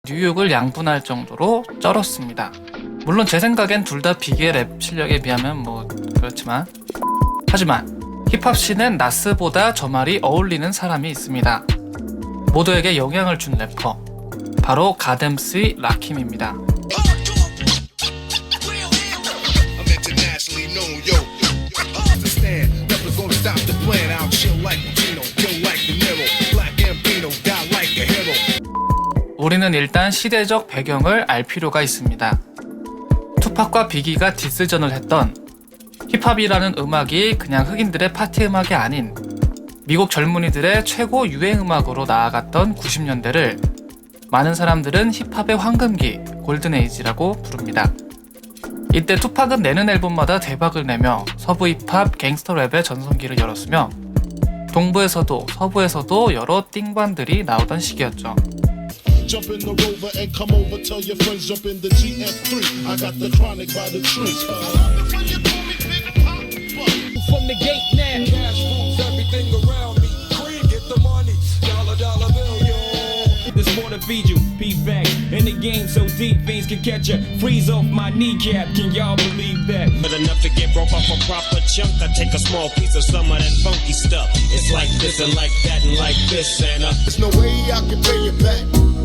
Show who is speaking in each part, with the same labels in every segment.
Speaker 1: 뉴욕을 양분할 정도로 쩔었습니다. 물론 제 생각엔 둘 다 비기의 랩 실력에 비하면 그렇지만 하지만 힙합씬은 나스보다 저 말이 어울리는 사람이 있습니다. 모두에게 영향을 준 래퍼, 바로 가뎀스의 라킴입니다. 우리는 일단 시대적 배경을 알 필요가 있습니다. 투팍과 비기가 디스전을 했던 힙합이라는 음악이 그냥 흑인들의 파티 음악이 아닌 미국 젊은이들의 최고 유행 음악으로 나아갔던 90년대를 많은 사람들은 힙합의 황금기, 골든에이지라고 부릅니다. 이때 투팍은 내는 앨범마다 대박을 내며 서부 힙합, 갱스터 랩의 전성기를 열었으며 동부에서도 서부에서도 여러 띵반들이 나오던 시기였죠.
Speaker 2: Jump in the Rover and come over. Tell your friends jump in the GF3. I got the chronic by the trees. From the gate now. Cash rules everything around me. Cream, get the money. Dollar bill, yo.
Speaker 3: There's more to feed you. Beat back. In the game so deep, fiends can catch ya. Freeze off my kneecap. Can y'all believe that?
Speaker 4: But enough to get broke off a proper chunk. I take a small piece of some of that funky stuff. It's like this and like that and like this and
Speaker 2: There's no way I can pay you back.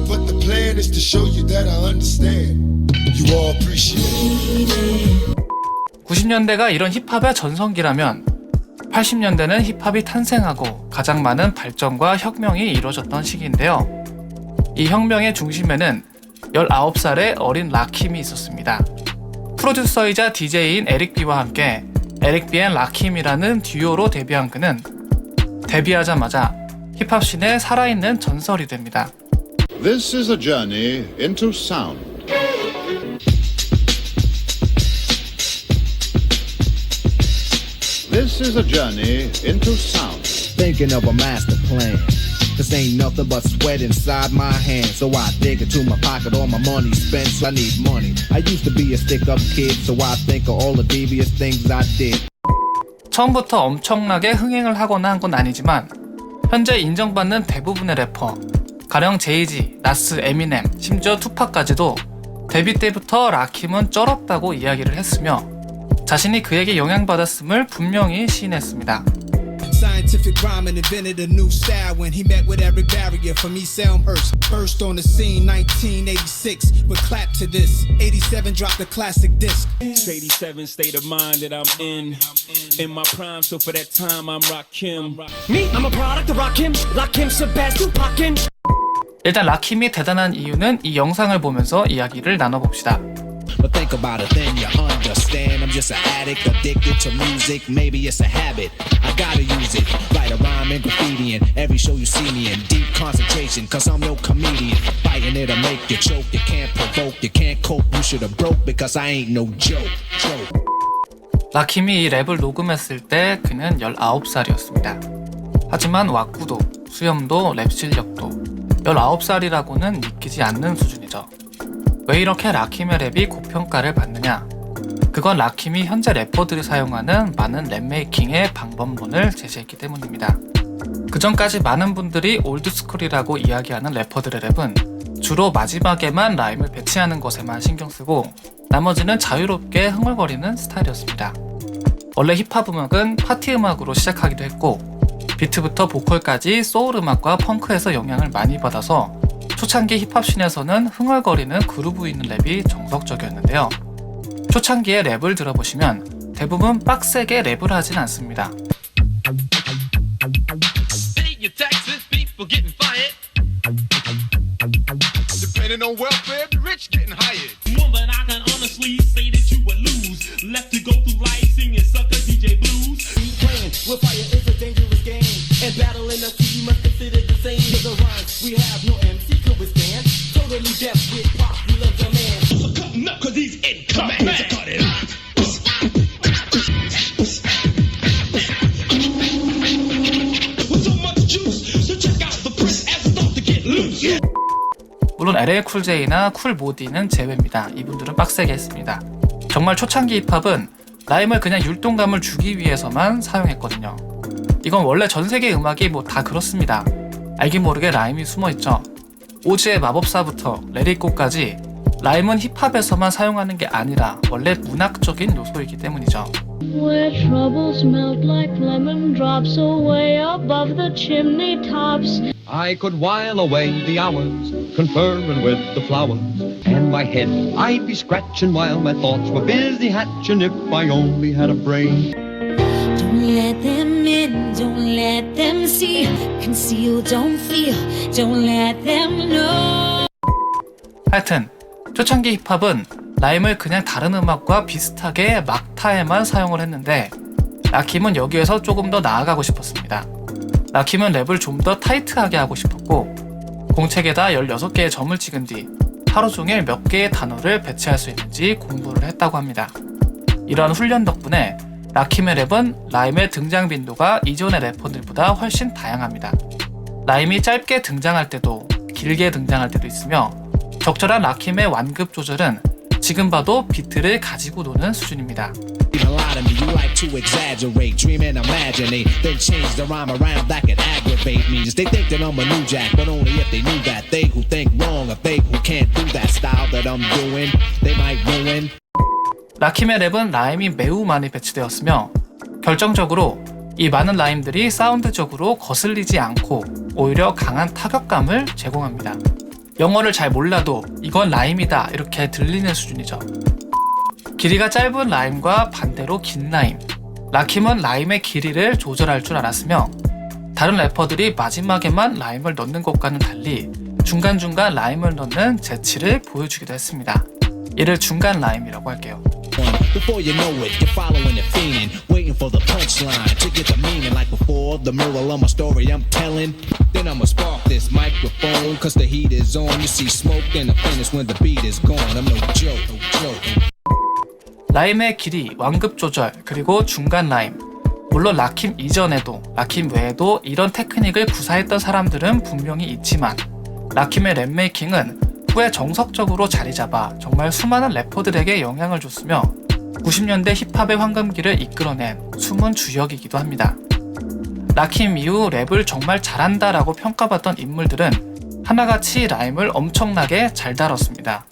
Speaker 2: But the plan is to show you that I understand. You all appreciate it.
Speaker 1: 90년대가 이런 힙합의 전성기라면 80년대는 힙합이 탄생하고 가장 많은 발전과 혁명이 이루어졌던 시기인데요. 이 혁명의 중심에는 19살의 어린 라킴이 있었습니다. 프로듀서이자 DJ인 에릭 B와 함께 에릭 B 앤 라킴이라는 듀오로 데뷔한 그는 데뷔하자마자 힙합씬의 살아있는 전설이 됩니다.
Speaker 5: This is a journey into sound. This is a journey into sound.
Speaker 6: Thinking of a master plan. This ain't nothing but sweat inside my hand. So I dig into my pocket, all my money spent, so I need money. I used to be a stick-up kid, so I think of all the devious things I did.
Speaker 1: 처음부터 엄청나게 흥행을 하거나 한 건 아니지만 현재 인정받는 대부분의 래퍼, 가령 제이지, 나스, 에미넴, 심지어 투팍까지도 데뷔 때부터 라킴은 쩔었다고 이야기를 했으며 자신이 그에게 영향받았음을 분명히 시인했습니다.
Speaker 7: Scientific rhyming invented a new style when he met with Eric Barrier from East Elmhurst. First on the scene, 1986, but clap to this. 87 dropped a classic disc.
Speaker 3: It's 87 state of mind that I'm in my prime. So for that time, I'm Rakim.
Speaker 8: Me, I'm a product of Rakim. Rakim, Sebastian, Pakim.
Speaker 1: 일단 라킴이 대단한 이유는 이 영상을 보면서 이야기를 나눠봅시다.
Speaker 6: But think about it, then you understand. I'm just an addict, addicted to music. Maybe it's a habit. I gotta use it. Write a rhyme and graffiti in every show you see me in. Deep concentration, cause I'm no comedian. Fighting it'll make you choke. You can't provoke, you can't cope. You should've broke because I ain't no joke.
Speaker 1: 라킴이 이 랩을 녹음했을 때 그는 19살이었습니다. 하지만 왁구도, 수염도, 랩 실력도 19살이라고는 믿기지 않는 수준이죠. 왜 이렇게 라킴의 랩이 고평가를 받느냐? 그건 라킴이 현재 래퍼들이 사용하는 많은 랩메이킹의 방법론을 제시했기 때문입니다. 그전까지 많은 분들이 올드스쿨이라고 이야기하는 래퍼들의 랩은 주로 마지막에만 라임을 배치하는 것에만 신경 쓰고 나머지는 자유롭게 흥얼거리는 스타일이었습니다. 원래 힙합 음악은 파티 음악으로 시작하기도 했고 비트부터 보컬까지 소울 음악과 펑크에서 영향을 많이 받아서 초창기 힙합씬에서는 흥얼거리는 그루브 있는 랩이 정석적이었는데요. 초창기의 랩을 들어보시면 대부분 빡세게 랩을 하진 않습니다. 물론 LA 쿨 J나 쿨 모디는 제외입니다. 이분들은 빡세게 했습니다. 정말 초창기 힙합은 라임을 그냥 율동감을 주기 위해서만 사용했거든요. 이건 원래 전 세계 음악이 다 그렇습니다. 알게 모르게 라임이 숨어있죠. 오즈의 마법사부터 레리꼬까지 라임은 힙합에서만 사용하는 게 아니라 원래 문학적인 요소이기 때문이죠.
Speaker 9: Where troubles melt like lemon drops away above the chimney tops.
Speaker 10: I could while away the hours, conferring with the flowers. And my head I'd be scratching while my thoughts were busy hatching if I only had a brain.
Speaker 9: Don't let them in, don't let them see. Conceal, don't feel, don't let them know.
Speaker 1: 하여튼 초창기 힙합은 라임을 그냥 다른 음악과 비슷하게 막타에만 사용을 했는데 라킴은 여기에서 조금 더 나아가고 싶었습니다. 라킴은 랩을 좀 더 타이트하게 하고 싶었고 공책에다 16개의 점을 찍은 뒤 하루 종일 몇 개의 단어를 배치할 수 있는지 공부를 했다고 합니다. 이러한 훈련 덕분에 라킴의 랩은 라임의 등장 빈도가 이전의 래퍼들보다 훨씬 다양합니다. 라임이 짧게 등장할 때도 길게 등장할 때도 있으며 적절한 라킴의 완급 조절은 지금 봐도 비트를 가지고 노는 수준입니다.
Speaker 6: A lot of me, you like to exaggerate, dream and imaginate, then change the rhyme around that can aggravate me. Just they think that I'm a new jack, but only if they knew that. They who think wrong, if they who can't do that style that I'm doing, they might ruin.
Speaker 1: 라킴의 랩은 라임이 매우 많이 배치되었으며 결정적으로 이 많은 라임들이 사운드적으로 거슬리지 않고 오히려 강한 타격감을 제공합니다. 영어를 잘 몰라도 이건 라임이다 이렇게 들리는 수준이죠. 길이가 짧은 라임과 반대로 긴 라임. 라킴은 라임의 길이를 조절할 줄 알았으며 다른 래퍼들이 마지막에만 라임을 넣는 것과는 달리 중간중간 라임을 넣는 재치를 보여주기도 했습니다. 이를 중간 라임이라고 할게요.
Speaker 6: Before you know it, you're following and fiending, waiting for the punchline to get the meaning like before. The moral of my story I'm telling. Then I'ma spark this microphone, cause the heat is on. You see smoke and the finish when the beat is gone. I'm no joke, no joke.
Speaker 1: 라임의 길이, 완급 조절, 그리고 중간 라임. 물론 라킴 이전에도, 라킴 외에도 이런 테크닉을 구사했던 사람들은 분명히 있지만 라킴의 랩메이킹은 후에 정석적으로 자리 잡아 정말 수많은 래퍼들에게 영향을 줬으며 90년대 힙합의 황금기를 이끌어낸 숨은 주역이기도 합니다. 라킴 이후 랩을 정말 잘한다라고 평가받던 인물들은 하나같이 라임을 엄청나게 잘 다뤘습니다.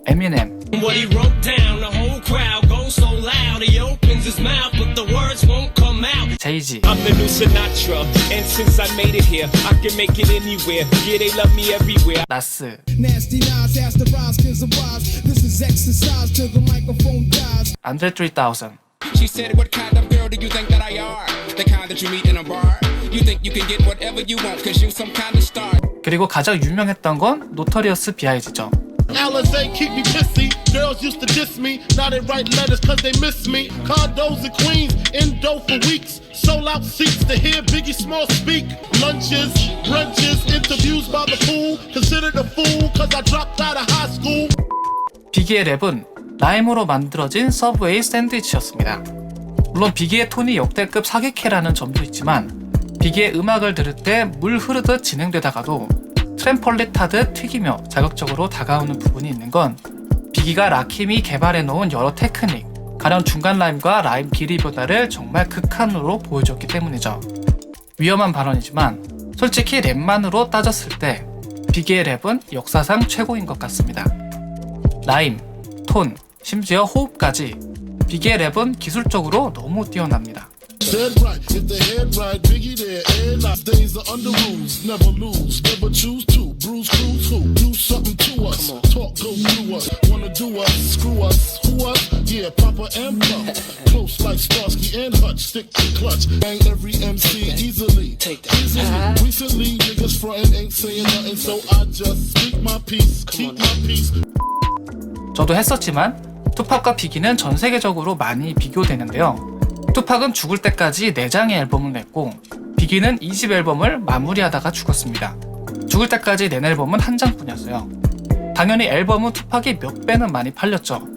Speaker 1: 에미넴,
Speaker 4: What he wrote down, the whole crowd goes so loud. He opens his mouth, but the words won't come out.
Speaker 1: 제이지,
Speaker 3: I'm the new Sinatra, and since I made it here, I can make it anywhere. Yeah, they love me everywhere.
Speaker 1: 나스,
Speaker 7: Nasty Nas has the rise, kids and wise. This is exercise till the microphone dies.
Speaker 1: 안드레 3000,
Speaker 10: She said, what kind of girl do you think that I are? The kind that you meet in a bar? You think you can get whatever you want cause you some kind of star?
Speaker 1: 그리고 가장 유명했던 건 노터리어스 B.I.G죠.
Speaker 11: Alizé keep me pissy. Girls used to diss me. Now they write letters cause they miss me. Condos in Queens, indo for weeks. Sold out seats to hear Biggie Small speak. Lunches, brunches, interviews by the pool. Considered a fool cause I dropped out of high school.
Speaker 1: 비기의 랩은 라임으로 만들어진 서브웨이 샌드위치였습니다. 물론 비기의 톤이 역대급 사기캐라는 점도 있지만 비기의 음악을 들을 때 물 흐르듯 진행되다가도 트램펄릿 타듯 튀기며 자극적으로 다가오는 부분이 있는 건 비기가 라킴이 개발해놓은 여러 테크닉, 가령 중간 라임과 라임 길이 변화를 정말 극한으로 보여줬기 때문이죠. 위험한 발언이지만 솔직히 랩만으로 따졌을 때 비기의 랩은 역사상 최고인 것 같습니다. 라임, 톤, 심지어 호흡까지 비기의 랩은 기술적으로 너무 뛰어납니다.
Speaker 2: Dead right, if the head right, Biggie there, and I days are under rules, never lose, never choose to, bruise, cruise, who, do something to us, talk, go through us, wanna do us, screw us, who us, yeah, Papa and Pump, close like Starsky and Hutch, stick to clutch, bang every MC easily, easily, recently, niggas frontin' ain't saying nothing, so I just speak my peace, keep my peace.
Speaker 1: 저도 했었지만 투팍과 비기는 전 세계적으로 많이 비교되는데요. 투팍은 죽을 때까지 4장의 앨범을 냈고 비기는 20 앨범을 마무리하다가 죽었습니다. 죽을 때까지 낸 앨범은 한 장뿐이었어요. 당연히 앨범은 투팍이 몇 배는 많이 팔렸죠.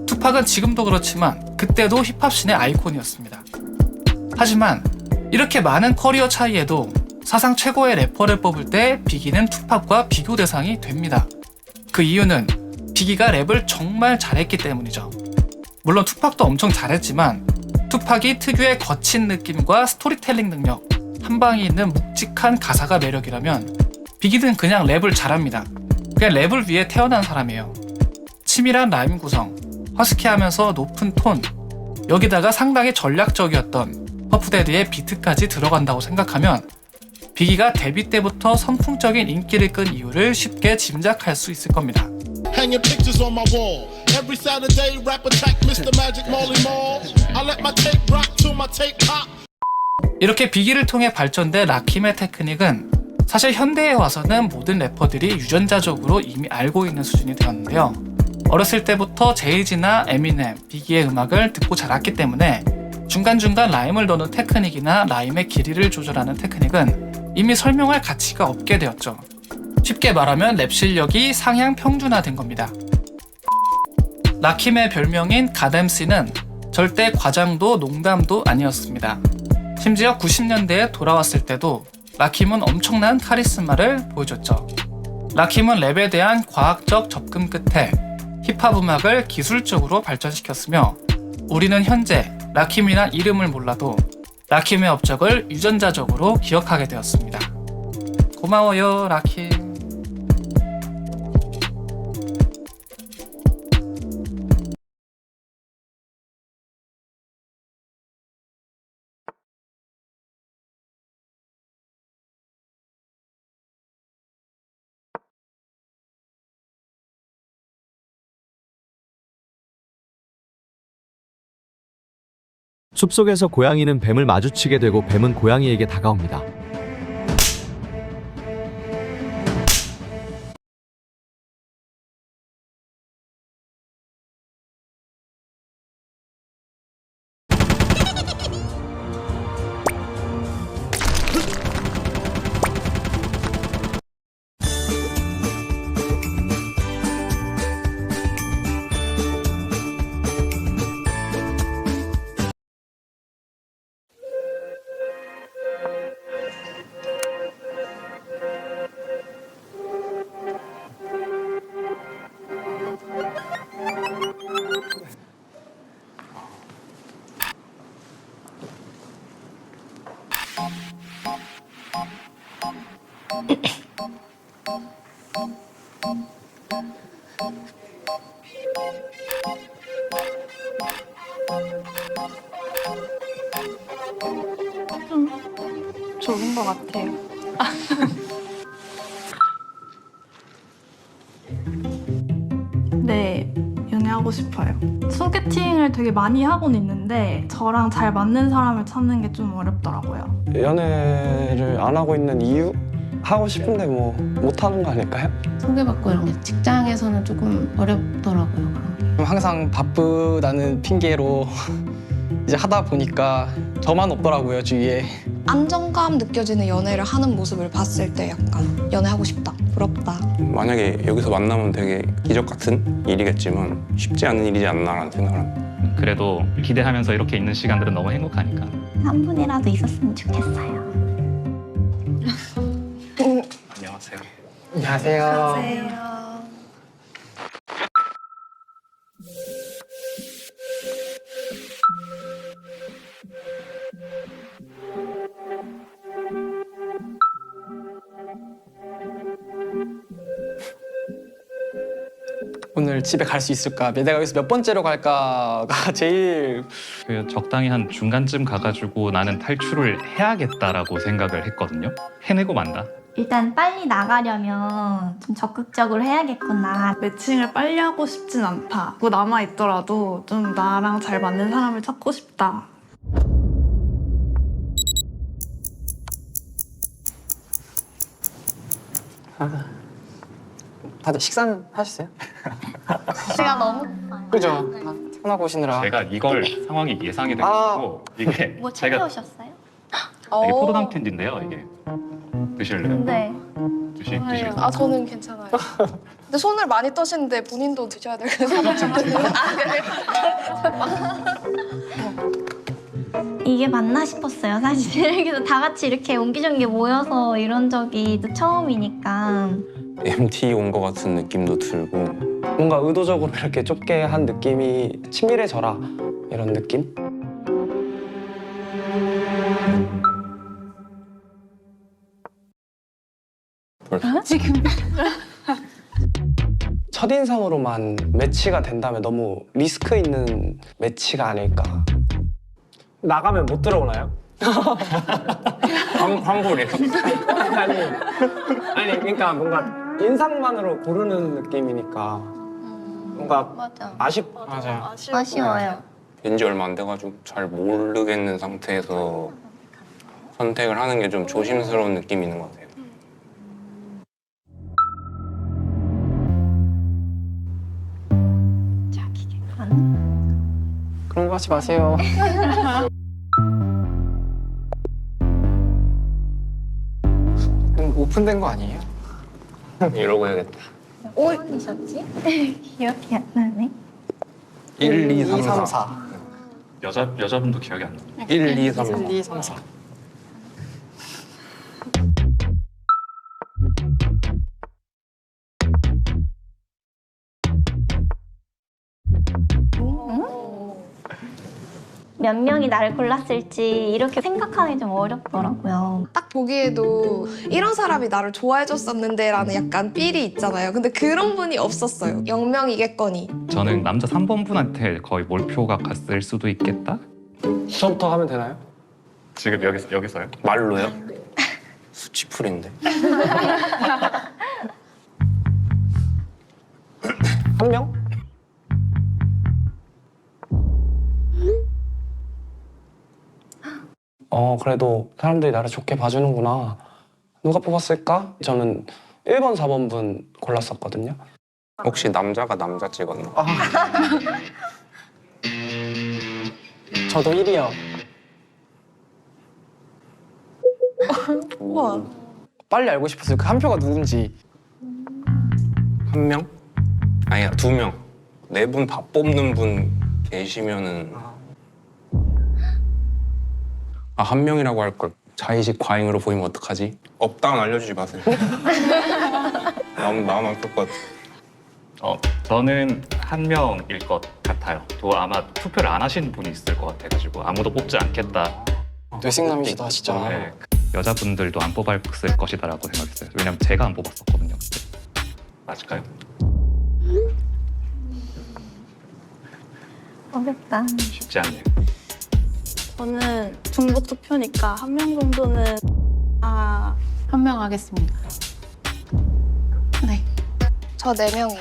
Speaker 1: 투팍은 지금도 그렇지만 그때도 힙합씬의 아이콘이었습니다. 하지만 이렇게 많은 커리어 차이에도 사상 최고의 래퍼를 뽑을 때 비기는 투팍과 비교 대상이 됩니다. 그 이유는 비기가 랩을 정말 잘했기 때문이죠. 물론 투팍도 엄청 잘했지만 투팍이 특유의 거친 느낌과 스토리텔링 능력, 한방에 있는 묵직한 가사가 매력이라면 비기는 그냥 랩을 잘합니다. 그냥 랩을 위해 태어난 사람이에요. 치밀한 라임 구성, 허스키하면서 높은 톤, 여기다가 상당히 전략적이었던 퍼프데디의 비트까지 들어간다고 생각하면 비기가 데뷔 때부터 선풍적인 인기를 끈 이유를 쉽게 짐작할 수 있을 겁니다.
Speaker 2: Hanging pictures on my wall. Every Saturday, rap attack, Mr. Magic Molly Mall. I let my tape rock till my tape pop.
Speaker 1: 이렇게 비기를 통해 발전된 라킴의 테크닉은 사실 현대에 와서는 모든 래퍼들이 유전자적으로 이미 알고 있는 수준이 되었는데요. 어렸을 때부터 제이지나 에미넴, 비기의 음악을 듣고 자랐기 때문에 중간중간 라임을 넣는 테크닉이나 라임의 길이를 조절하는 테크닉은 이미 설명할 가치가 없게 되었죠. 쉽게 말하면 랩 실력이 상향 평준화된 겁니다. 라킴의 별명인 가뎀씨는 절대 과장도 농담도 아니었습니다. 심지어 90년대에 돌아왔을 때도 라킴은 엄청난 카리스마를 보여줬죠. 라킴은 랩에 대한 과학적 접근 끝에 힙합 음악을 기술적으로 발전시켰으며 우리는 현재 라킴이란 이름을 몰라도 라킴의 업적을 유전자적으로 기억하게 되었습니다. 고마워요, 라킴.
Speaker 12: 숲속에서 고양이는 뱀을 마주치게 되고 뱀은 고양이에게 다가옵니다.
Speaker 13: 좋은 것 같아요. 네, 연애하고 싶어요. 소개팅을 되게 많이 하고는 있는데 저랑 잘 맞는 사람을 찾는 게 좀 어렵더라고요.
Speaker 14: 연애를 안 하고 있는 이유? 하고 싶은데 뭐 못하는 거 아닐까요?
Speaker 15: 소개받고 이런 게 직장에서는 조금 어렵더라고요. 그런 게.
Speaker 14: 항상 바쁘다는 핑계로 이제 하다 보니까 저만 없더라고요, 주위에.
Speaker 16: 안정감 느껴지는 연애를 하는 모습을 봤을 때 약간 연애하고 싶다, 부럽다.
Speaker 17: 만약에 여기서 만나면 되게 기적 같은 일이겠지만 쉽지 않은 일이지 않나라는 생각을 합니다.
Speaker 18: 그래도 기대하면서 이렇게 있는 시간들은 너무 행복하니까.
Speaker 19: 한 분이라도 있었으면 좋겠어요.
Speaker 18: 안녕하세요.
Speaker 14: 안녕하세요. 오늘 집에 갈 수 있을까? 내가 여기서 몇 번째로 갈까가 제일
Speaker 18: 그 적당히 한 중간쯤 가가지고 나는 탈출을 해야겠다라고 생각을 했거든요. 해내고 만다.
Speaker 19: 일단 빨리 나가려면 좀 적극적으로 해야겠구나.
Speaker 13: 매칭을 빨리 하고 싶진 않다. 뭐 남아있더라도 좀 나랑 잘 맞는 사람을 찾고 싶다.
Speaker 14: 다들 식사는 하셨어요?
Speaker 19: 시간 너무
Speaker 14: 그죠? 편하고 오시느라.
Speaker 18: 제가 이걸 상황이 예상이 돼가지고 이게
Speaker 19: 뭐
Speaker 18: 제가
Speaker 19: 챙겨오셨어요?
Speaker 18: 이게 포도당 캔디인데요. 이게 드실래요?
Speaker 19: 네.
Speaker 18: 드시겠어요?
Speaker 16: 아, 저는 괜찮아요. 근데 손을 많이 떠시는데 본인도 드셔야 될 생각인데.
Speaker 19: 이게 맞나 싶었어요. 사실 그래서 다 같이 이렇게 옹기종기 모여서 이런 적이 또 처음이니까.
Speaker 17: MT 온 것 같은 느낌도 들고
Speaker 14: 뭔가 의도적으로 이렇게 좁게 한 느낌이 친밀해져라 이런 느낌?
Speaker 19: 지금
Speaker 14: 첫인상으로만 매치가 된다면 너무 리스크 있는 매치가 아닐까.
Speaker 20: 나가면 못 들어오나요?
Speaker 17: 환불이요?
Speaker 20: 아니 그러니까 뭔가 인상만으로 고르는 느낌이니까 뭔가
Speaker 19: 맞아.
Speaker 20: 맞아요.
Speaker 19: 아쉬워요.
Speaker 17: 왠지 얼마 안 돼가지고 잘 모르겠는 상태에서 선택을 하는 게 좀 조심스러운 느낌이 있는 것 같아요.
Speaker 14: 그런 거 하지 마세요. 오픈된 거 아니에요?
Speaker 17: 이러고 해야겠다.
Speaker 19: 어디셨지? 기억이 안 나네.
Speaker 17: 1, 2, 3, 4.
Speaker 18: 여자분도 기억이 안 나.
Speaker 17: 1, 2, 3, 4.
Speaker 14: 1, 2, 3, 4.
Speaker 19: 몇 명이 나를 골랐을지 이렇게 생각하기 좀 어렵더라고요.
Speaker 16: 딱 보기에도 이런 사람이 나를 좋아해줬었는데 라는 약간 삘이 있잖아요. 근데 그런 분이 없었어요. 0명이겠거니.
Speaker 18: 저는 남자 3번 분한테 거의 몰표가 갔을 수도 있겠다?
Speaker 20: 저부터 하면 되나요?
Speaker 18: 지금 여기서요?
Speaker 17: 말로요? 수치풀인데.
Speaker 20: 한 명?
Speaker 14: 그래도 사람들이 나를 좋게 봐주는구나. 누가 뽑았을까? 저는 1번, 4번 분 골랐었거든요.
Speaker 17: 혹시 남자가 남자 찍었나?
Speaker 14: 저도 1위요.
Speaker 16: 우와.
Speaker 14: 빨리 알고 싶었어요. 그 한 표가 누군지.
Speaker 17: 한 명? 아니야, 2명. 4분 다 뽑는 분 계시면은 한 명이라고 할 걸. 자의식 과잉으로 보이면 어떡하지? 없다면 알려주지 마세요. 마음 아플 것 같아.
Speaker 18: 저는 한 명일 것 같아요. 또 아마 투표를 안 하신 분이 있을 것 같아가지고 아무도 뽑지 않겠다.
Speaker 14: 뇌생남이시다 진짜.
Speaker 18: 네, 여자분들도 안 뽑았을 것이다라고 생각했어요. 왜냐면 제가 안 뽑았었거든요. 그때. 맞을까요?
Speaker 19: 어렵다.
Speaker 18: 쉽지 않네요.
Speaker 13: 저는 중복 투표니까 한 명 정도는
Speaker 15: 현명하겠습니다. 네.
Speaker 16: 저 4명이요.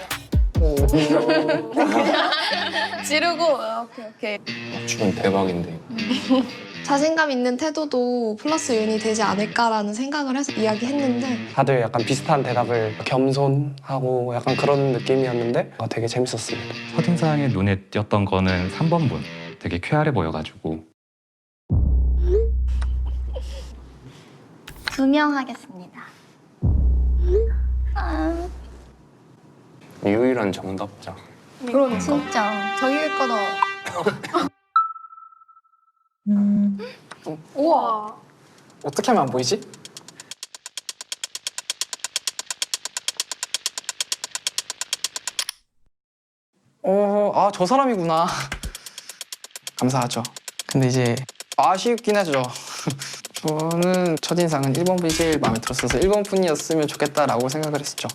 Speaker 16: 지르고 오케이.
Speaker 17: 맞추면 대박인데.
Speaker 16: 자신감 있는 태도도 플러스 요인이 되지 않을까라는 생각을 해서 이야기했는데
Speaker 14: 다들 약간 비슷한 대답을 겸손하고 약간 그런 느낌이었는데 되게 재밌었습니다.
Speaker 18: 첫인상에 눈에 띄었던 거는 3번 분. 되게 쾌활해 보여가지고
Speaker 19: 2명 하겠습니다.
Speaker 17: 유일한 정답자.
Speaker 16: 그럼
Speaker 19: 진짜.
Speaker 16: 자기겠거나.
Speaker 14: 우와. 어떻게 하면 안 보이지? 저 사람이구나. 감사하죠. 근데 이제 아쉽긴 하죠. 저는 첫인상은 1번 분이 제일 마음에 들었어서 1번 분이었으면 좋겠다라고 생각을 했었죠.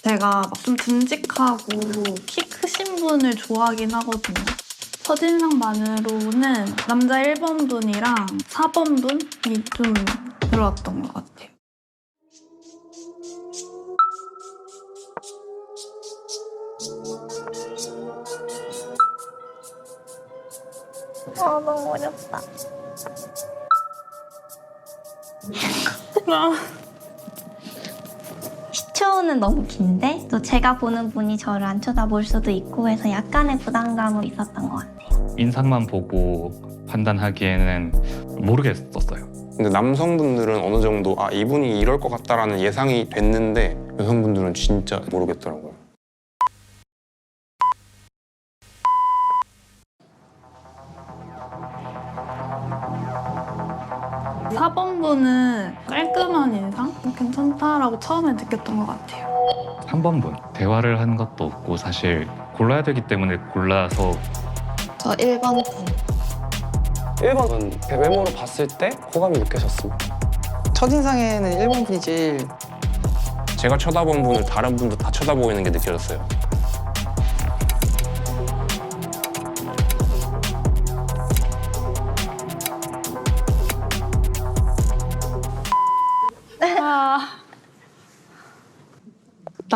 Speaker 13: 제가 막 좀 듬직하고 키 크신 분을 좋아하긴 하거든요. 첫인상만으로는 남자 1번 분이랑 4번 분이 좀 들어왔던 것 같아요.
Speaker 19: 너무 어렵다. 시초는 너무 긴데 또 제가 보는 분이 저를 안 쳐다볼 수도 있고 해서 약간의 부담감은 있었던 것 같아요.
Speaker 18: 인상만 보고 판단하기에는 모르겠었어요.
Speaker 17: 근데 남성분들은 어느 정도 이분이 이럴 것 같다라는 예상이 됐는데 여성분들은 진짜 모르겠더라고요.
Speaker 13: 사 번 분은 깔끔한 인상? 괜찮다라고 처음에 느꼈던 것 같아요.
Speaker 18: 3번 분. 대화를 한 것도 없고 사실 골라야 되기 때문에 골라서
Speaker 16: 저 1번 분.
Speaker 14: 1번은 외모로 봤을 때 호감이 느껴졌습니다. 첫인상에는 1번 분이 제일
Speaker 17: 제가 쳐다본 분을 다른 분도 다 쳐다보이는 게 느껴졌어요.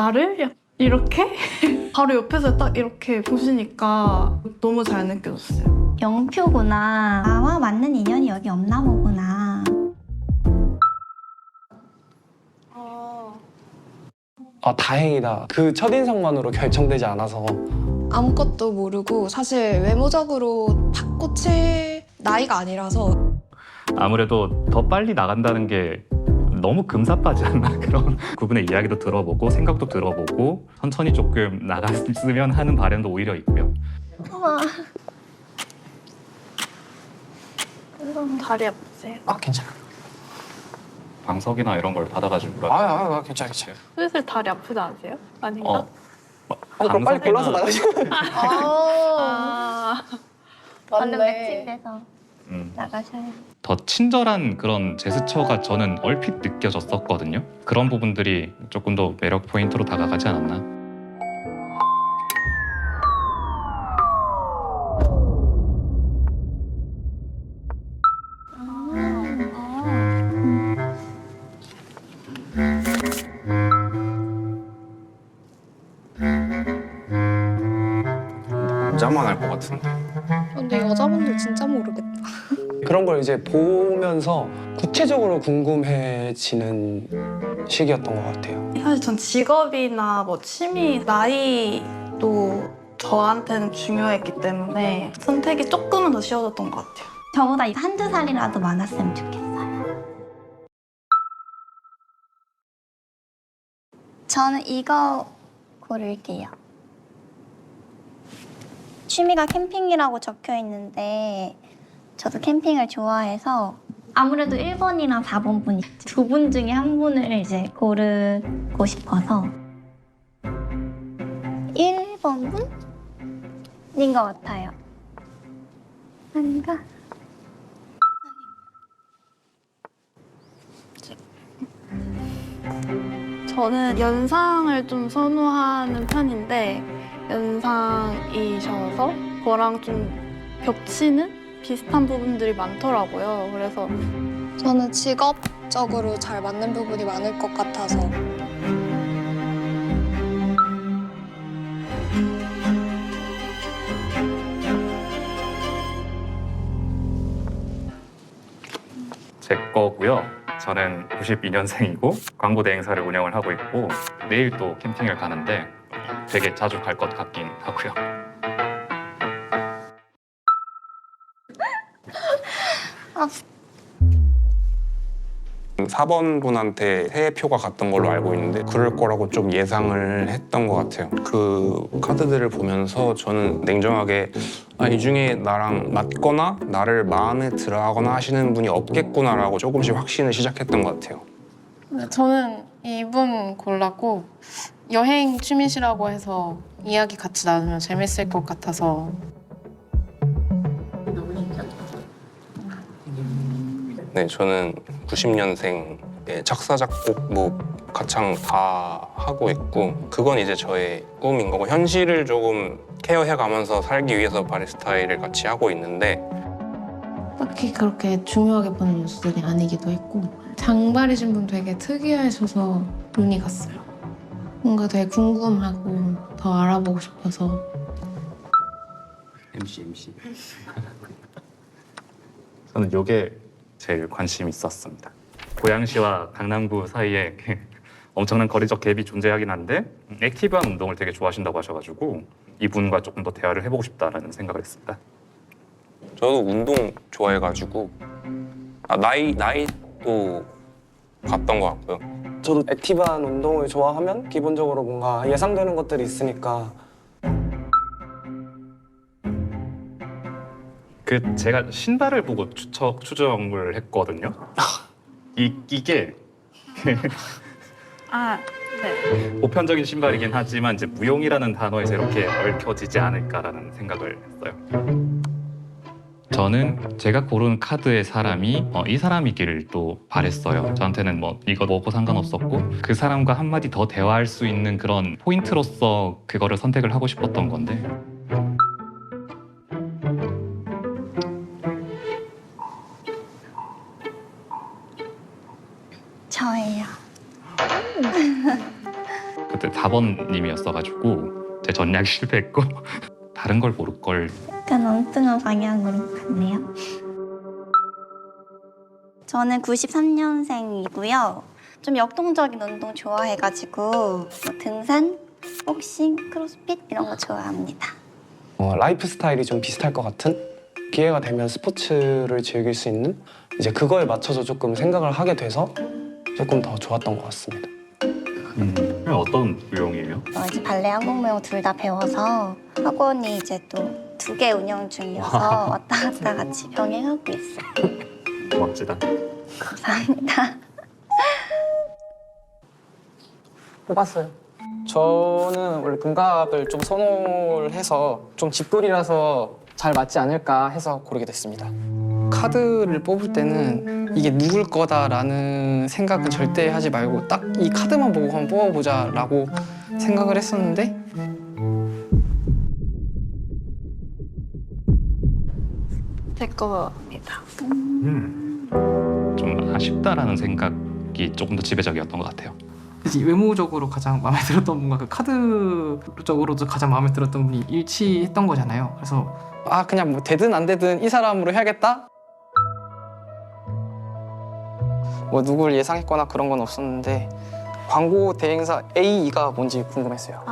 Speaker 13: 나를? 이렇게? 바로 옆에서 딱 이렇게 보시니까 너무 잘 느껴졌어요.
Speaker 19: 영표구나. 나와 맞는 인연이 여기 없나 보구나.
Speaker 20: 아 다행이다. 그 첫인상만으로 결정되지 않아서.
Speaker 16: 아무것도 모르고 사실 외모적으로 탁 꽂힐 나이가 아니라서
Speaker 18: 아무래도 더 빨리 나간다는 게 너무 금사빠지 않나 그런 그분의 이야기도 들어보고 생각도 들어보고 천천히 조금 나갔으면 하는 바람도 오히려 있고요.
Speaker 19: 우와.
Speaker 13: 다리 아프세요?
Speaker 20: 아 괜찮아.
Speaker 18: 방석이나 이런 걸 받아가지고
Speaker 20: 괜찮아.
Speaker 13: 슬슬 다리 아프지 않으세요? 아닌가?
Speaker 20: 그럼 빨리 골라서 나가시.
Speaker 19: 얼른 매칭돼서 나가셔야 돼요.
Speaker 18: 더 친절한 그런 제스처가 저는 얼핏 느껴졌었거든요. 그런 부분들이 조금 더 매력 포인트로 다가가지 않았나.
Speaker 17: 남자만 알 것 같은데.
Speaker 16: 근데 여자분들 진짜 모르겠다.
Speaker 20: 그런 걸 이제 보면서 구체적으로 궁금해지는 시기였던 것 같아요.
Speaker 13: 사실 전 직업이나 뭐 취미, 나이도 저한테는 중요했기 때문에 선택이 조금은 더 쉬워졌던 것 같아요.
Speaker 19: 저보다 한두 살이라도 많았으면 좋겠어요. 저는 이거 고를게요. 취미가 캠핑이라고 적혀 있는데 저도 캠핑을 좋아해서 아무래도 1번이랑 4번 분이 두 분 중에 한 분을 이제 고르고 싶어서 1번 분인 것 같아요. 아닌가?
Speaker 13: 저는 연상을 좀 선호하는 편인데 연상이셔서 저랑 좀 겹치는 비슷한 부분들이 많더라고요. 그래서
Speaker 16: 저는 직업적으로 잘 맞는 부분이 많을 것 같아서
Speaker 18: 제 거고요. 저는 92년생이고 광고 대행사를 운영을 하고 있고 내일 또 캠핑을 가는데 되게 자주 갈 것 같긴 하고요.
Speaker 17: 4번 분한테 해외표가 갔던 걸로 알고 있는데 그럴 거라고 좀 예상을 했던 것 같아요. 그 카드들을 보면서 저는 냉정하게 이 중에 나랑 맞거나 나를 마음에 들어하거나 하시는 분이 없겠구나라고 조금씩 확신을 시작했던 것 같아요.
Speaker 15: 저는 이분 골랐고 여행 취미시라고 해서 이야기 같이 나누면 재밌을 것 같아서.
Speaker 17: 네, 저는 90년생에 작사, 작곡, 뭐 가창 다 하고 있고 그건 이제 저의 꿈인 거고 현실을 조금 케어해가면서 살기 위해서 바리스타 일을 같이 하고 있는데
Speaker 15: 딱히 그렇게 중요하게 보는 요소들이 아니기도 했고 장발이신 분 되게 특이하셔서 눈이 갔어요. 뭔가 되게 궁금하고 더 알아보고 싶어서.
Speaker 18: MC. 저는 요게 제일 관심 있었습니다. 고양시와 강남구 사이에 엄청난 거리적 갭이 존재하긴 한데 액티브한 운동을 되게 좋아하신다고 하셔가지고 이분과 조금 더 대화를 해보고 싶다라는 생각을 했습니다.
Speaker 17: 저도 운동 좋아해가지고 나이도 봤던 것 같고요.
Speaker 20: 저도 액티브한 운동을 좋아하면 기본적으로 뭔가 예상되는 것들이 있으니까.
Speaker 18: 제가 신발을 보고 추정을 했거든요. 이게
Speaker 13: 네.
Speaker 18: 보편적인 신발이긴 하지만 이제 무용이라는 단어에서 이렇게 얽혀지지 않을까라는 생각을 했어요. 저는 제가 고른 카드의 사람이 이 사람이기를 또 바랬어요. 저한테는 뭐 이거 뭐고 상관없었고 그 사람과 한마디 더 대화할 수 있는 그런 포인트로서 그거를 선택을 하고 싶었던 건데
Speaker 19: 저예요.
Speaker 18: 그때 4번 4번님이었어가지고 제 전략이 실패했고 다른 걸 고를 걸.
Speaker 19: 약간 엉뚱한 방향으로 갔네요. 저는 93년생이고요. 좀 역동적인 운동 좋아해가지고 뭐 등산, 복싱, 크로스핏 이런 거 좋아합니다.
Speaker 20: 라이프 스타일이 좀 비슷할 것 같은? 기회가 되면 스포츠를 즐길 수 있는? 이제 그거에 맞춰서 조금 생각을 하게 돼서 조금 더 좋았던 것 같습니다.
Speaker 18: 어떤 무용이에요?
Speaker 19: 이제 발레, 한국무용 둘 다 배워서 학원이 이제 또 2개 운영 중이어서 왔다 갔다 같이 병행하고 있어요.
Speaker 18: 멋지다.
Speaker 19: 감사합니다.
Speaker 14: 뽑았어요. 저는 원래 금각을 좀 선호를 해서 좀 집돌이라서 잘 맞지 않을까 해서 고르게 됐습니다. 카드를 뽑을 때는 이게 누굴 거다라는 생각은 절대 하지 말고 딱 이 카드만 보고 한번 뽑아보자라고 생각을 했었는데
Speaker 13: 제 겁니다.
Speaker 18: 좀 아쉽다라는 생각이 조금 더 지배적이었던 것 같아요.
Speaker 14: 이제 외모적으로 가장 마음에 들었던 분과 그 카드적으로도 가장 마음에 들었던 분이 일치했던 거잖아요. 그래서 그냥 뭐 되든 안 되든 이 사람으로 해야겠다. 뭐 누굴 예상했거나 그런 건 없었는데 광고 대행사 AE가 뭔지 궁금했어요.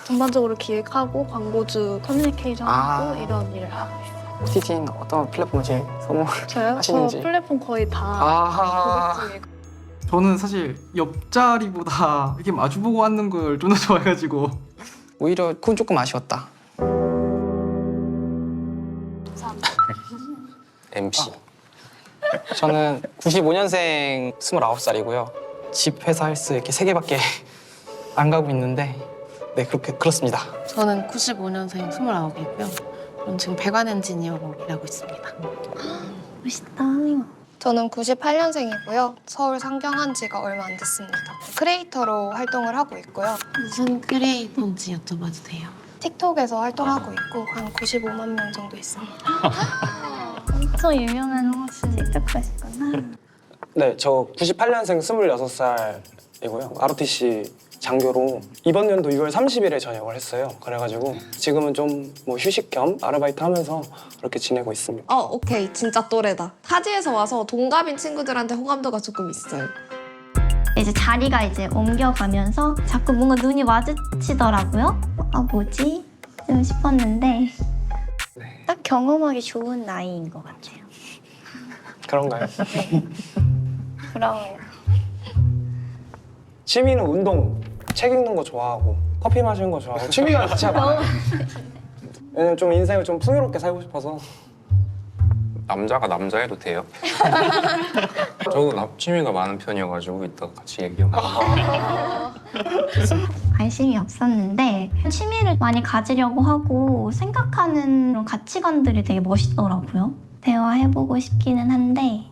Speaker 13: 전반적으로 기획하고 광고주 커뮤니케이션하고 이런 일을 하고 있어요.
Speaker 14: OTT는 어떤 플랫폼을 제일
Speaker 13: 저요?
Speaker 14: 선호하시는지?
Speaker 13: 저 플랫폼 거의 다
Speaker 14: 아하.
Speaker 13: 고객 중에.
Speaker 14: 저는 사실 옆자리보다 이렇게 마주보고 앉는 걸 좀 더 좋아해가지고 오히려 그건 조금 아쉬웠다.
Speaker 20: MC.
Speaker 14: 저는 95년생 29살이고요. 집, 회사, 헬스 이렇게 3개밖에 안 가고 있는데 네, 그렇습니다.
Speaker 15: 저는 95년생 29이고요. 저는 지금 배관 엔지니어로 일하고 있습니다.
Speaker 19: 멋있다.
Speaker 16: 저는 98년생이고요. 서울 상경한 지가 얼마 안 됐습니다. 크리에이터로 활동을 하고 있고요.
Speaker 15: 무슨 크리에이터인지 여쭤봐도 돼요?
Speaker 16: 틱톡에서 활동하고 있고 한 95만 명 정도 있습니다.
Speaker 19: 엄청 유명한 틱톡하시구나.
Speaker 20: 네, 저 98년생 26살이고요. ROTC 장교로 이번 연도 6월 30일에 전역을 했어요. 그래가지고 지금은 좀 뭐 휴식 겸 아르바이트 하면서 그렇게 지내고 있습니다.
Speaker 16: 오케이. 진짜 또래다. 타지에서 와서 동갑인 친구들한테 호감도가 조금 있어요.
Speaker 19: 이제 자리가 이제 옮겨가면서 자꾸 뭔가 눈이 마주치더라고요. 뭐지? 좀 싶었는데 딱 경험하기 좋은 나이인 것 같아요.
Speaker 20: 그런가요?
Speaker 19: 그럼
Speaker 20: 취미는 운동, 책 읽는 거 좋아하고 커피 마시는 거 좋아하고 취미가 진짜 많아요. 왜냐면 좀 인생을 좀 풍요롭게 살고 싶어서.
Speaker 17: 남자가 남자해도 돼요? 저도 취미가 많은 편이어가지고 이따가 같이 얘기하면.
Speaker 19: 관심이 없었는데 취미를 많이 가지려고 하고 생각하는 그런 가치관들이 되게 멋있더라고요. 대화해보고 싶기는 한데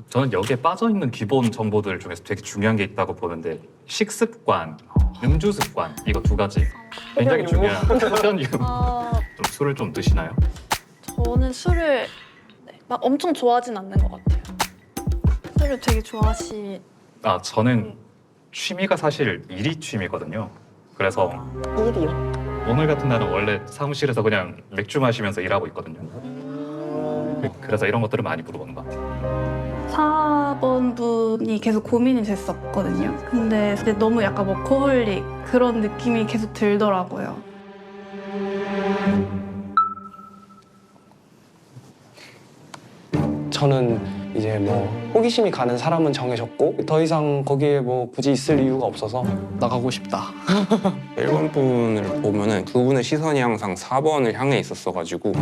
Speaker 18: 저는 여기에 빠져있는 기본 정보들 중에서 되게 중요한 게 있다고 보는데 식습관, 음주 습관 이거 2가지 굉장히 중요한 흡연류. 좀 술을 좀 드시나요?
Speaker 13: 저는 술을 막 엄청 좋아하진 않는 것 같아요. 술을 되게
Speaker 18: 저는 취미가 사실 일이 취미거든요. 그래서
Speaker 13: 일이요?
Speaker 18: 오늘 같은 날은 원래 사무실에서 그냥 맥주 마시면서 일하고 있거든요. 그래서 이런 것들을 많이 물어보는 것 같아요.
Speaker 13: 4번 분이 계속 고민이 됐었거든요. 근데 너무 약간 워커홀릭 그런 느낌이 계속 들더라고요.
Speaker 20: 저는 이제 뭐 호기심이 가는 사람은 정해졌고 더 이상 거기에 뭐 굳이 있을 이유가 없어서 나가고 싶다.
Speaker 17: 1번 분을 보면은 그분의 시선이 항상 4번을 향해 있었어가지고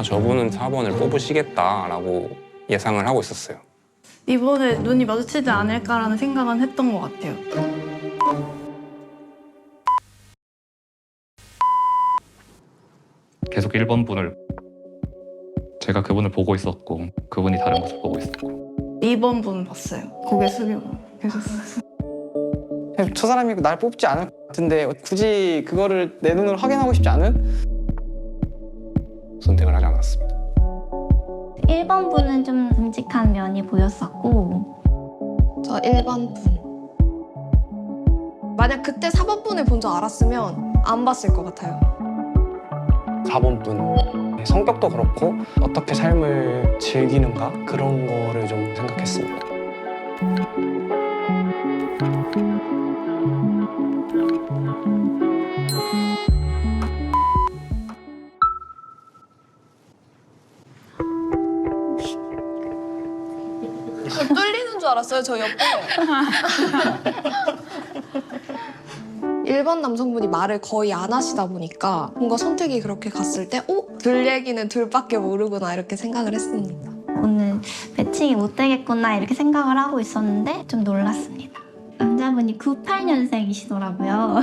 Speaker 17: 저분은 4번을 뽑으시겠다라고 예상을 하고 있었어요.
Speaker 13: 이번에 눈이 마주치지 않을까라는 생각은 했던 것 같아요.
Speaker 18: 계속 1번 분을 제가 그분을 보고 있었고 그분이 다른 모습 보고 있었고
Speaker 13: 2번 분 봤어요. 고개 숙이고 계셨어요.
Speaker 14: 저 사람이 날 뽑지 않을 것 같은데 굳이 그거를 내 눈으로 확인하고 싶지 않은?
Speaker 17: 선택을 하지 않았습니다.
Speaker 19: 1번 분은 좀 듬직한 면이 보였었고
Speaker 16: 저 1번 분. 만약 그때 4번 분을 본 줄 알았으면 안 봤을 것 같아요.
Speaker 20: 4번 분 성격도 그렇고 어떻게 삶을 즐기는가 그런 거를 좀 생각했습니다.
Speaker 16: 뚫리는 줄 알았어요, 저 옆에. 1번 남성분이 말을 거의 안 하시다 보니까 뭔가 선택이 그렇게 갔을 때 둘 얘기는 둘밖에 모르구나 이렇게 생각을 했습니다.
Speaker 19: 오늘 매칭이 못 되겠구나 이렇게 생각을 하고 있었는데 좀 놀랐습니다. 남자분이 98년생이시더라고요.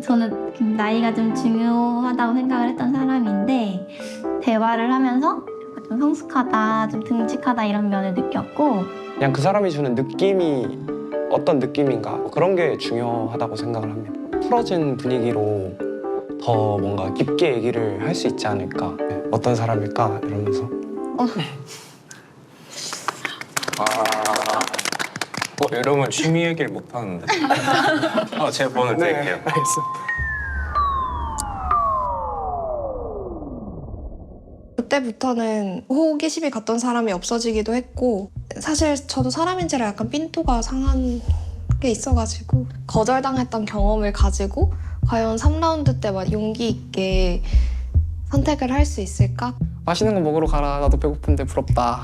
Speaker 19: 저는 나이가 좀 중요하다고 생각을 했던 사람인데 대화를 하면서 좀 성숙하다, 좀 듬직하다 이런 면을 느꼈고
Speaker 20: 그냥 그 사람이 주는 느낌이 어떤 느낌인가 그런 게 중요하다고 생각을 합니다. 풀어진 분위기로 더 뭔가 깊게 얘기를 할 수 있지 않을까. 어떤 사람일까 이러면서.
Speaker 17: 이러면 취미 얘기를 못 하는데. 제 번을 드릴게요.
Speaker 20: 알겠습니다.
Speaker 16: 그때부터는 호기심이 갔던 사람이 없어지기도 했고 사실 저도 사람인지라 약간 삔또가 상한 게 있어가지고 거절당했던 경험을 가지고 과연 3라운드 때만 용기 있게 선택을 할 수 있을까?
Speaker 14: 맛있는 거 먹으러 가라. 나도 배고픈데 부럽다.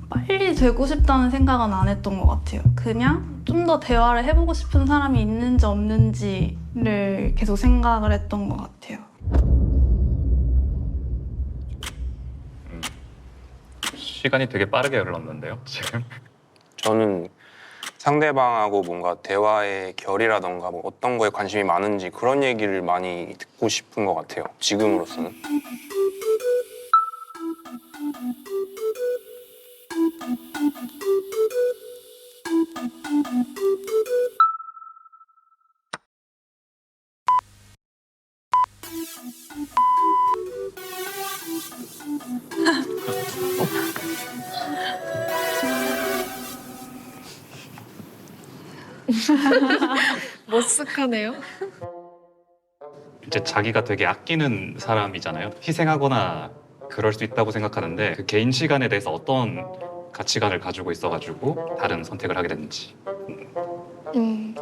Speaker 13: 빨리 되고 싶다는 생각은 안 했던 것 같아요. 그냥 좀 더 대화를 해보고 싶은 사람이 있는지 없는지를 계속 생각을 했던 것 같아요.
Speaker 18: 시간이 되게 빠르게 흘렀는데요, 지금.
Speaker 17: 저는 상대방하고 뭔가 대화의 결이라던가 뭐 어떤 거에 관심이 많은지 그런 얘기를 많이 듣고 싶은 것 같아요. 지금으로서는.
Speaker 16: 머쓱하네요.
Speaker 18: 이제 자기가 되게 아끼는 사람이잖아요. 희생하거나 그럴 수 있다고 생각하는데 그 개인 시간에 대해서 어떤 가치관을 가지고 있어가지고 다른 선택을 하게 됐는지.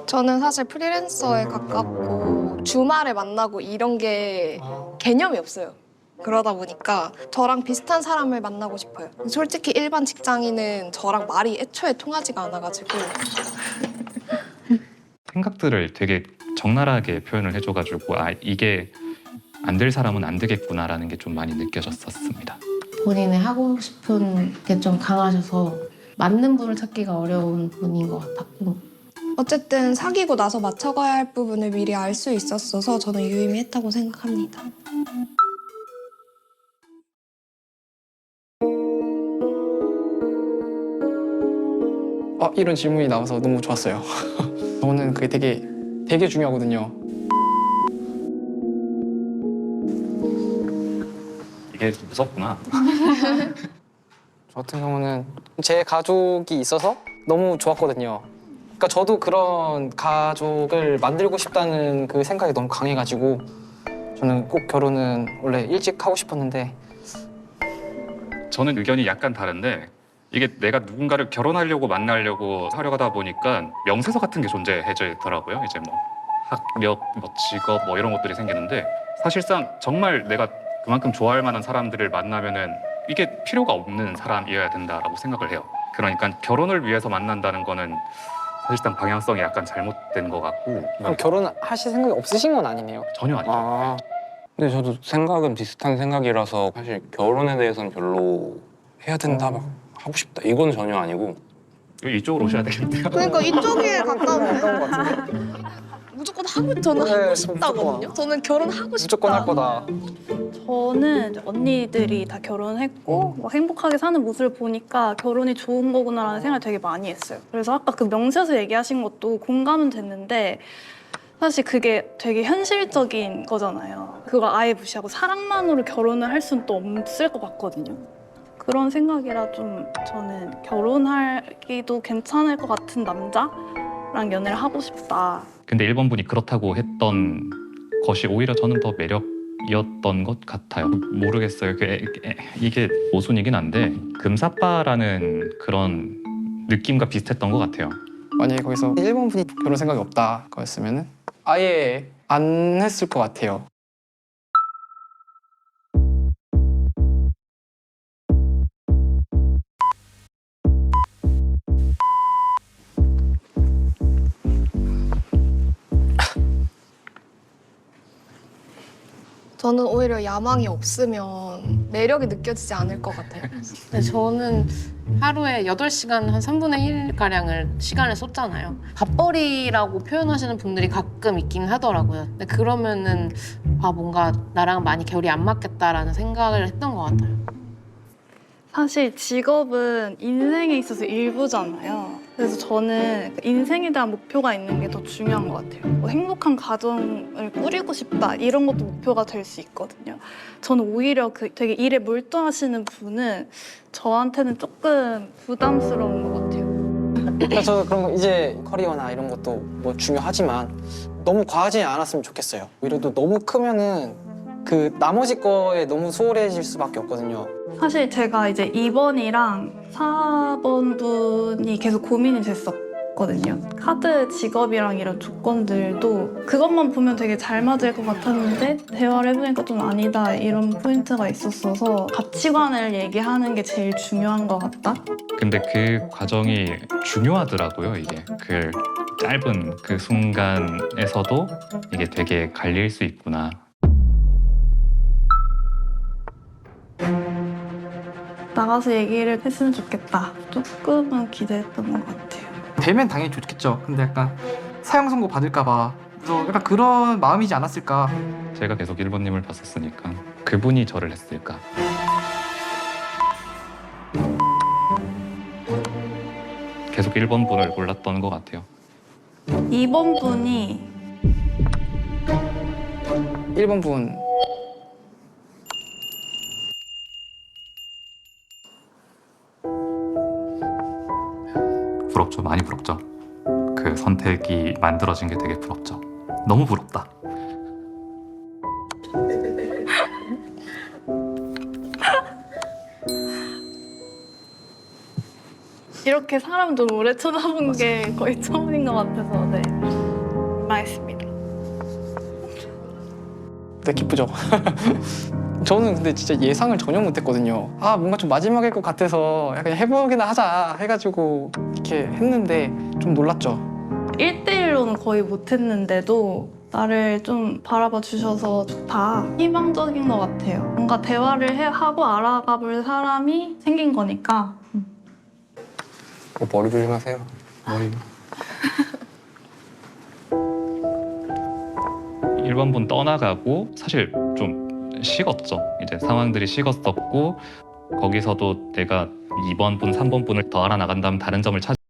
Speaker 16: 저는 사실 프리랜서에 가깝고 주말에 만나고 이런 게 개념이 없어요. 그러다 보니까 저랑 비슷한 사람을 만나고 싶어요. 솔직히 일반 직장인은 저랑 말이 애초에 통하지가 않아가지고
Speaker 18: 생각들을 되게 적나라하게 표현을 해줘가지고 이게 안 될 사람은 안 되겠구나라는 게 좀 많이 느껴졌었습니다.
Speaker 15: 본인의 하고 싶은 게 좀 강하셔서 맞는 분을 찾기가 어려운 분인 것 같았고
Speaker 16: 어쨌든 사귀고 나서 맞춰가야 할 부분을 미리 알 수 있었어서 저는 유의미했다고 생각합니다.
Speaker 14: 이런 질문이 나와서 너무 좋았어요. 저는 그게 되게 중요하거든요.
Speaker 18: 이게 무섭구나.
Speaker 14: 저 같은 경우는 제 가족이 있어서 너무 좋았거든요. 그러니까 저도 그런 가족을 만들고 싶다는 그 생각이 너무 강해가지고 저는 꼭 결혼은 원래 일찍 하고 싶었는데
Speaker 18: 저는 의견이 약간 다른데 이게 내가 누군가를 결혼하려고 만나려고 하려고 하다 보니까 명세서 같은 게 존재해지더라고요. 이제 뭐 학력, 뭐 직업, 뭐 이런 것들이 생기는데 사실상 정말 내가 그만큼 좋아할 만한 사람들을 만나면은 이게 필요가 없는 사람이어야 된다라고 생각을 해요. 그러니까 결혼을 위해서 만난다는 거는 사실상 방향성이 약간 잘못된 것 같고.
Speaker 14: 그럼 결혼하실 생각이 없으신 건 아니네요?
Speaker 18: 전혀 아니죠.
Speaker 17: 근데 저도 생각은 비슷한 생각이라서 사실 결혼에 대해서는 별로 해야 된다 막 하고 싶다 이건 전혀 아니고.
Speaker 18: 이쪽으로 오셔야 되겠네요.
Speaker 16: 그러니까 이쪽에 가까운데 무조건 저는 하고 싶다거든요. 저는 결혼하고 싶다.
Speaker 14: 무조건 할 거다.
Speaker 13: 저는 이제 언니들이 다 결혼했고 막 행복하게 사는 모습을 보니까 결혼이 좋은 거구나라는 생각을 되게 많이 했어요. 그래서 아까 그 명세서 얘기하신 것도 공감은 됐는데 사실 그게 되게 현실적인 거잖아요. 그걸 아예 무시하고 사랑만으로 결혼을 할 수는 또 없을 것 같거든요. 그런 생각이라 좀 저는 결혼하기도 괜찮을 것 같은 남자? 사람이랑 연애를 하고 싶다.
Speaker 18: 근데 1번 분이 그렇다고 했던 것이 오히려 저는 더 매력이었던 것 같아요. 모르겠어요. 이게 모순이긴 한데 금사빠라는 그런 느낌과 비슷했던 것 같아요.
Speaker 14: 만약에 거기서 1번 분이 결혼 생각이 없다 거였으면 아예 안 했을 것 같아요.
Speaker 16: 저는 오히려 야망이 없으면 매력이 느껴지지 않을 것 같아요.
Speaker 15: 근데 저는 하루에 8시간 한 3분의 1가량을 시간을 쏟잖아요. 밥벌이라고 표현하시는 분들이 가끔 있긴 하더라고요. 근데 그러면은 뭔가 나랑 많이 결이 안 맞겠다라는 생각을 했던 것 같아요.
Speaker 13: 사실 직업은 인생에 있어서 일부잖아요. 그래서 저는 인생에 대한 목표가 있는 게 더 중요한 것 같아요. 뭐 행복한 가정을 꾸리고 싶다 이런 것도 목표가 될 수 있거든요. 저는 오히려 되게 일에 몰두하시는 분은 저한테는 조금 부담스러운 것 같아요.
Speaker 14: 그래서 그런 거 이제 커리어나 이런 것도 뭐 중요하지만 너무 과하지 않았으면 좋겠어요. 오히려 또 너무 크면은 그 나머지 거에 너무 소홀해질 수밖에 없거든요.
Speaker 13: 사실 제가 이제 2번이랑 4번 분이 계속 고민이 됐었거든요. 카드 직업이랑 이런 조건들도 그것만 보면 되게 잘 맞을 것 같았는데 대화를 해보니까 좀 아니다 이런 포인트가 있었어서 가치관을 얘기하는 게 제일 중요한 것 같다.
Speaker 18: 근데 그 과정이 중요하더라고요. 이게 그 짧은 그 순간에서도 이게 되게 갈릴 수 있구나.
Speaker 13: 나가서 얘기를 했으면 좋겠다. 조금은 기대했던 것 같아요.
Speaker 14: 되면 당연히 좋겠죠. 근데 약간 사형 선고 받을까봐 그래서 약간 그런 마음이지 않았을까.
Speaker 18: 제가 계속 1번님을 봤었으니까 그분이 저를 했을까. 계속 1번 분을 골랐던 것 같아요.
Speaker 13: 2번 분이
Speaker 14: 1번 분
Speaker 18: 부럽죠. 많이 부럽죠. 그 선택이 만들어진 게 되게 부럽죠. 너무 부럽다.
Speaker 13: 이렇게 사람 좀 오래 쳐다본 게 거의 처음인 것 같아서 네, 망했습니다.
Speaker 14: 네, 기쁘죠. 저는 근데 진짜 예상을 전혀 못했거든요. 뭔가 좀 마지막일 것 같아서 약간 해보기나 하자 해가지고 이렇게 했는데 좀 놀랐죠.
Speaker 13: 1대1로는 거의 못했는데도 나를 좀 바라봐 주셔서 좋다. 희망적인 것 같아요. 뭔가 대화를 하고 알아가 볼 사람이 생긴 거니까.
Speaker 17: 머리 조심하세요. 머리.
Speaker 18: 1번 분 떠나가고 사실 좀 식었죠. 이제 상황들이 식었었고 거기서도 내가 2번 분, 3번 분을 더 알아나간다면 다른 점을 찾